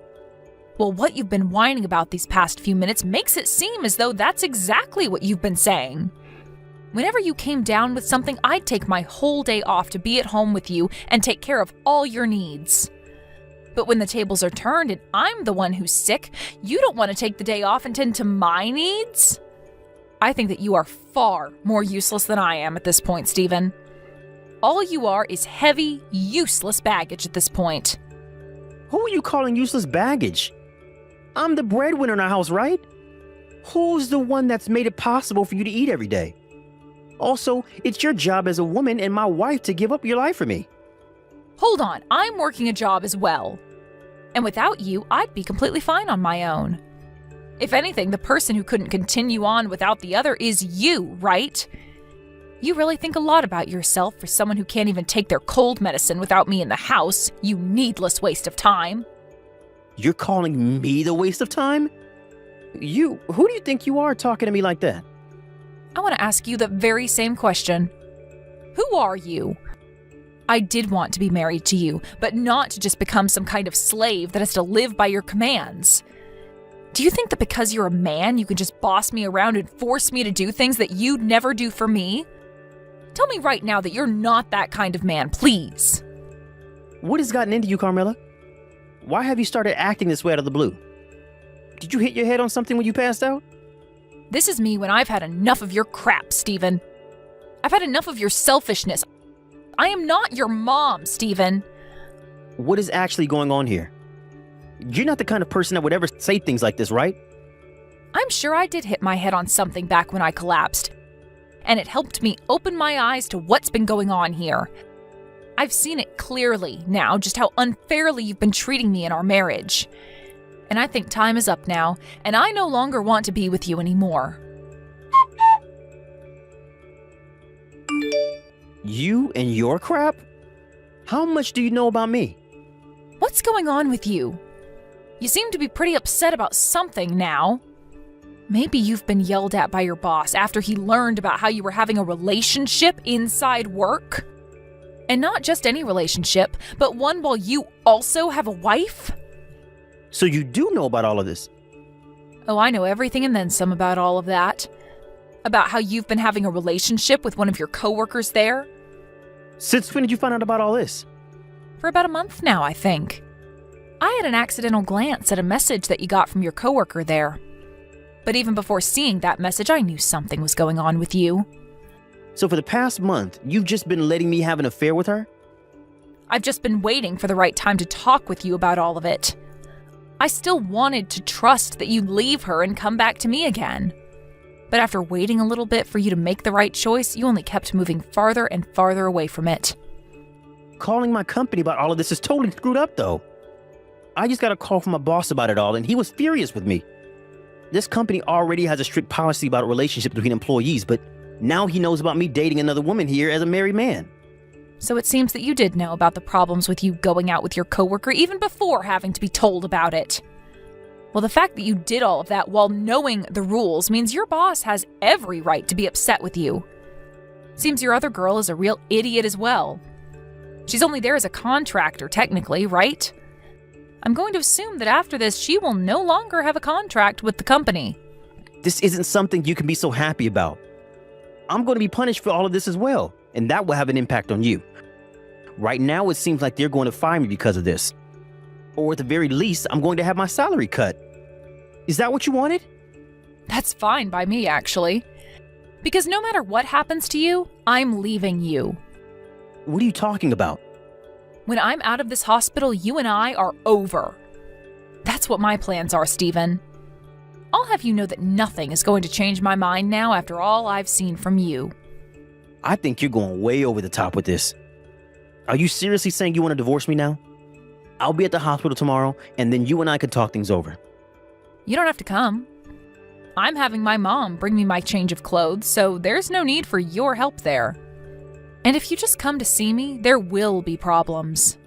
Speaker 1: Well, what you've been whining about these past few minutes makes it seem as though that's exactly what you've been saying. Whenever you came down with something, I'd take my whole day off to be at home with you and take care of all your needs. But when the tables are turned and I'm the one who's sick, you don't want to take the day off and tend to my needs? I think that you are far more useless than I am at this point, Stephen. All you are is heavy, useless baggage at this point.
Speaker 3: Who are you calling useless baggage? I'm the breadwinner in our house, right? Who's the one that's made it possible for you to eat every day? Also, it's your job as a woman and my wife to give up your life for me.
Speaker 1: Hold on, I'm working a job as well. And without you, I'd be completely fine on my own. If anything, the person who couldn't continue on without the other is you, right? You really think a lot about yourself for someone who can't even take their cold medicine without me in the house, you needless waste of time.
Speaker 3: You're calling me the waste of time? Who do you think you are talking to me like that?
Speaker 1: I want to ask you the very same question. Who are you? I did want to be married to you, but not to just become some kind of slave that has to live by your commands. Do you think that because you're a man, you can just boss me around and force me to do things that you'd never do for me? Tell me right now that you're not that kind of man, please.
Speaker 3: What has gotten into you, Carmela? Why have you started acting this way out of the blue? Did you hit your head on something when you passed out?
Speaker 1: This is me when I've had enough of your crap, Stephen. I've had enough of your selfishness. I am not your mom, Stephen.
Speaker 3: What is actually going on here? You're not the kind of person that would ever say things like this, right?
Speaker 1: I'm sure I did hit my head on something back when I collapsed. And it helped me open my eyes to what's been going on here. I've seen it clearly now just how unfairly you've been treating me in our marriage. And I think time is up now, and I no longer want to be with you anymore.
Speaker 3: You and your crap? How much do you know about me?
Speaker 1: What's going on with you? You seem to be pretty upset about something now. Maybe you've been yelled at by your boss after he learned about how you were having a relationship inside work. And not just any relationship, but one while you also have a wife?
Speaker 3: So you do know about all of this?
Speaker 1: Oh, I know everything and then some about all of that. About how you've been having a relationship with one of your coworkers there.
Speaker 3: Since when did you find out about all this?
Speaker 1: For about a month now, I think. I had an accidental glance at a message that you got from your coworker there. But even before seeing that message, I knew something was going on with you.
Speaker 3: So for the past month, you've just been letting me have an affair with her?
Speaker 1: I've just been waiting for the right time to talk with you about all of it. I still wanted to trust that you'd leave her and come back to me again. But after waiting a little bit for you to make the right choice, you only kept moving farther and farther away from it.
Speaker 3: Calling my company about all of this is totally screwed up, though. I just got a call from my boss about it all, and he was furious with me. This company already has a strict policy about relationships between employees, but now he knows about me dating another woman here as a married man.
Speaker 1: So it seems that you did know about the problems with you going out with your coworker even before having to be told about it. Well, the fact that you did all of that while knowing the rules means your boss has every right to be upset with you. Seems your other girl is a real idiot as well. She's only there as a contractor, technically, right? I'm going to assume that after this, she will no longer have a contract with the company.
Speaker 3: This isn't something you can be so happy about. I'm going to be punished for all of this as well, and that will have an impact on you. Right now, it seems like they're going to fire me because of this. Or at the very least, I'm going to have my salary cut. Is that what you wanted?
Speaker 1: That's fine by me, actually. Because no matter what happens to you, I'm leaving you.
Speaker 3: What are you talking about?
Speaker 1: When I'm out of this hospital, you and I are over. That's what my plans are, Stephen. I'll have you know that nothing is going to change my mind now after all I've seen from you.
Speaker 3: I think you're going way over the top with this. Are you seriously saying you want to divorce me now? I'll be at the hospital tomorrow, and then you and I can talk things over.
Speaker 1: You don't have to come. I'm having my mom bring me my change of clothes, so there's no need for your help there. And if you just come to see me, there will be problems.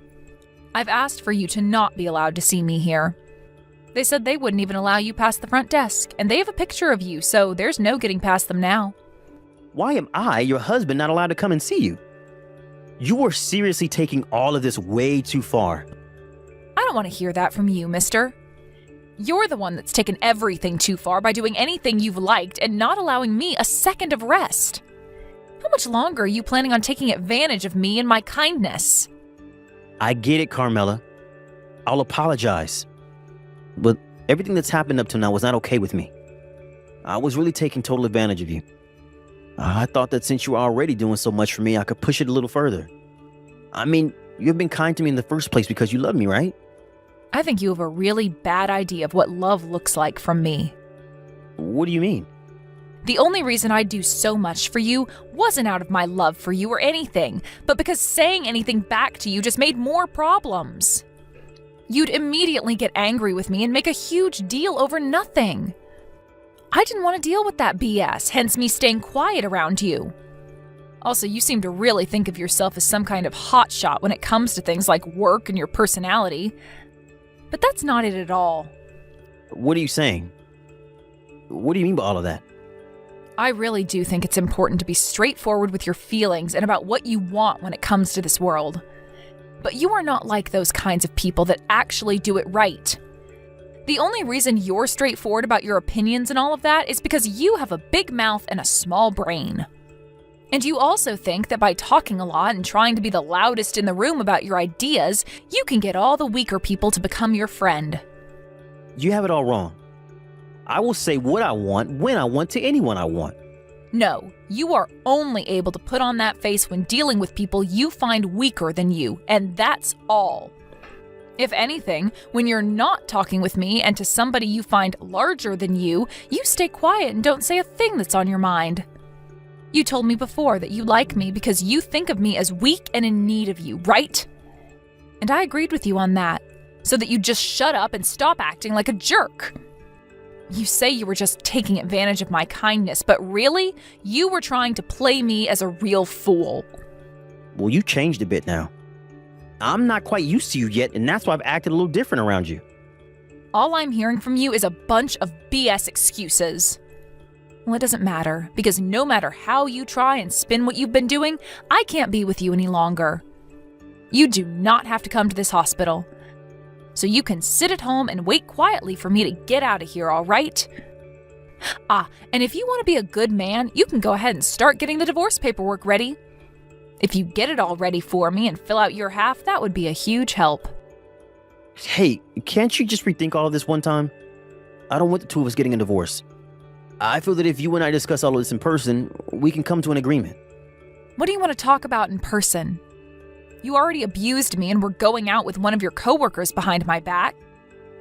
Speaker 1: I've asked for you to not be allowed to see me here. They said they wouldn't even allow you past the front desk, and they have a picture of you, so there's no getting past them now.
Speaker 3: Why am I, your husband, not allowed to come and see you? You are seriously taking all of this way too far.
Speaker 1: I don't want to hear that from you, mister. You're the one that's taken everything too far by doing anything you've liked and not allowing me a second of rest. How much longer are you planning on taking advantage of me and my kindness?
Speaker 3: I get it, Carmela. I'll apologize. But everything that's happened up to now was not okay with me. I was really taking total advantage of you. I thought that since you were already doing so much for me, I could push it a little further. I mean, you've been kind to me in the first place because you love me, right?
Speaker 1: I think you have a really bad idea of what love looks like from me.
Speaker 3: What do you mean?
Speaker 1: The only reason I'd do so much for you wasn't out of my love for you or anything, but because saying anything back to you just made more problems. You'd immediately get angry with me and make a huge deal over nothing. I didn't want to deal with that BS, hence me staying quiet around you. Also, you seem to really think of yourself as some kind of hotshot when it comes to things like work and your personality. But that's not it at all.
Speaker 3: What are you saying? What do you mean by all of that?
Speaker 1: I really do think it's important to be straightforward with your feelings and about what you want when it comes to this world. But you are not like those kinds of people that actually do it right. The only reason you're straightforward about your opinions and all of that is because you have a big mouth and a small brain. And you also think that by talking a lot and trying to be the loudest in the room about your ideas, you can get all the weaker people to become your friend.
Speaker 3: You have it all wrong. I will say what I want when I want to anyone I want.
Speaker 1: No, you are only able to put on that face when dealing with people you find weaker than you, and that's all. If anything, when you're not talking with me and to somebody you find larger than you stay quiet and don't say a thing that's on your mind. You told me before that you like me because you think of me as weak and in need of you, right? And I agreed with you on that, so that you'd just shut up and stop acting like a jerk. You say you were just taking advantage of my kindness, but really, you were trying to play me as a real fool.
Speaker 3: Well, you changed a bit now. I'm not quite used to you yet, and that's why I've acted a little different around you.
Speaker 1: All I'm hearing from you is a bunch of BS excuses. Well, it doesn't matter, because no matter how you try and spin what you've been doing, I can't be with you any longer. You do not have to come to this hospital. So you can sit at home and wait quietly for me to get out of here, all right? And if you want to be a good man, you can go ahead and start getting the divorce paperwork ready. If you get it all ready for me and fill out your half, that would be a huge help.
Speaker 3: Hey, can't you just rethink all of this one time? I don't want the two of us getting a divorce. I feel that if you and I discuss all of this in person, we can come to an agreement.
Speaker 1: What do you want to talk about in person? You already abused me and were going out with one of your coworkers behind my back.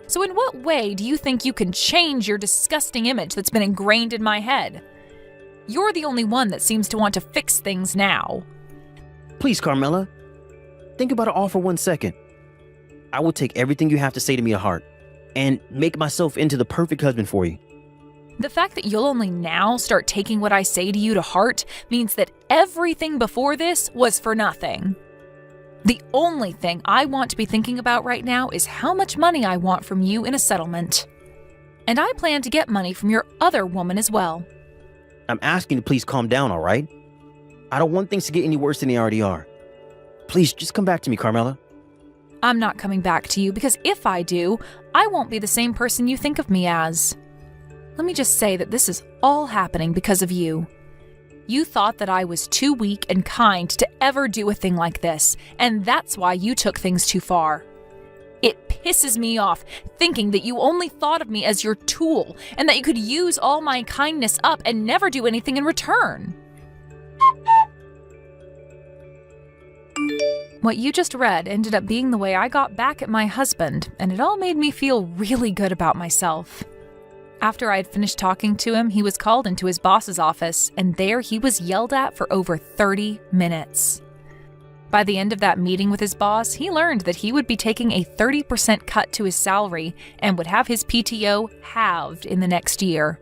Speaker 1: So in what way do you think you can change your disgusting image that's been ingrained in my head? You're the only one that seems to want to fix things now.
Speaker 3: Please, Carmela, think about it all for 1 second. I will take everything you have to say to me to heart and make myself into the perfect husband for you.
Speaker 1: The fact that you'll only now start taking what I say to you to heart means that everything before this was for nothing. The only thing I want to be thinking about right now is how much money I want from you in a settlement. And I plan to get money from your other woman as well.
Speaker 3: I'm asking you to please calm down, all right? I don't want things to get any worse than they already are. Please, just come back to me, Carmela.
Speaker 1: I'm not coming back to you because if I do, I won't be the same person you think of me as. Let me just say that this is all happening because of you. You thought that I was too weak and kind to ever do a thing like this, and that's why you took things too far. It pisses me off thinking that you only thought of me as your tool and that you could use all my kindness up and never do anything in return. What you just read ended up being the way I got back at my husband, and it all made me feel really good about myself. After I had finished talking to him, he was called into his boss's office, and there he was yelled at for over 30 minutes. By the end of that meeting with his boss, he learned that he would be taking a 30% cut to his salary and would have his PTO halved in the next year.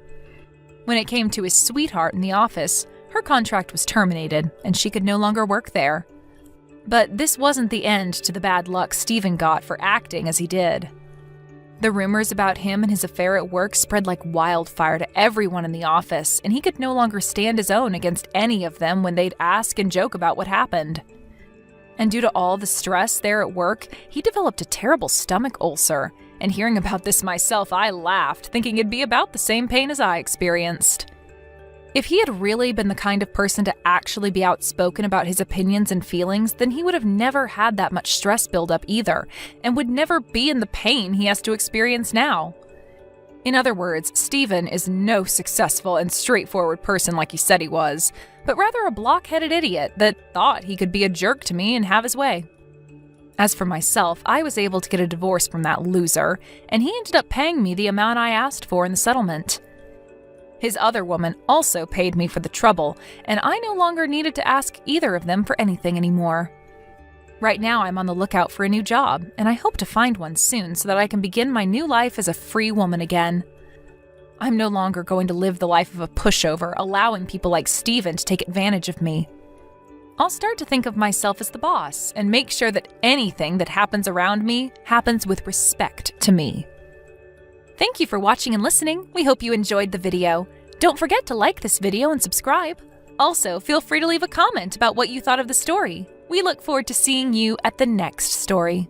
Speaker 1: When it came to his sweetheart in the office, her contract was terminated, and she could no longer work there. But this wasn't the end to the bad luck Stephen got for acting as he did. The rumors about him and his affair at work spread like wildfire to everyone in the office, and he could no longer stand his own against any of them when they'd ask and joke about what happened. And due to all the stress there at work, he developed a terrible stomach ulcer. And hearing about this myself, I laughed, thinking it'd be about the same pain as I experienced. If he had really been the kind of person to actually be outspoken about his opinions and feelings, then he would have never had that much stress buildup either, and would never be in the pain he has to experience now. In other words, Steven is no successful and straightforward person like he said he was, but rather a block-headed idiot that thought he could be a jerk to me and have his way. As for myself, I was able to get a divorce from that loser, and he ended up paying me the amount I asked for in the settlement. His other woman also paid me for the trouble, and I no longer needed to ask either of them for anything anymore. Right now, I'm on the lookout for a new job, and I hope to find one soon so that I can begin my new life as a free woman again. I'm no longer going to live the life of a pushover, allowing people like Steven to take advantage of me. I'll start to think of myself as the boss, and make sure that anything that happens around me happens with respect to me. Thank you for watching and listening. We hope you enjoyed the video. Don't forget to like this video and subscribe. Also, feel free to leave a comment about what you thought of the story. We look forward to seeing you at the next story.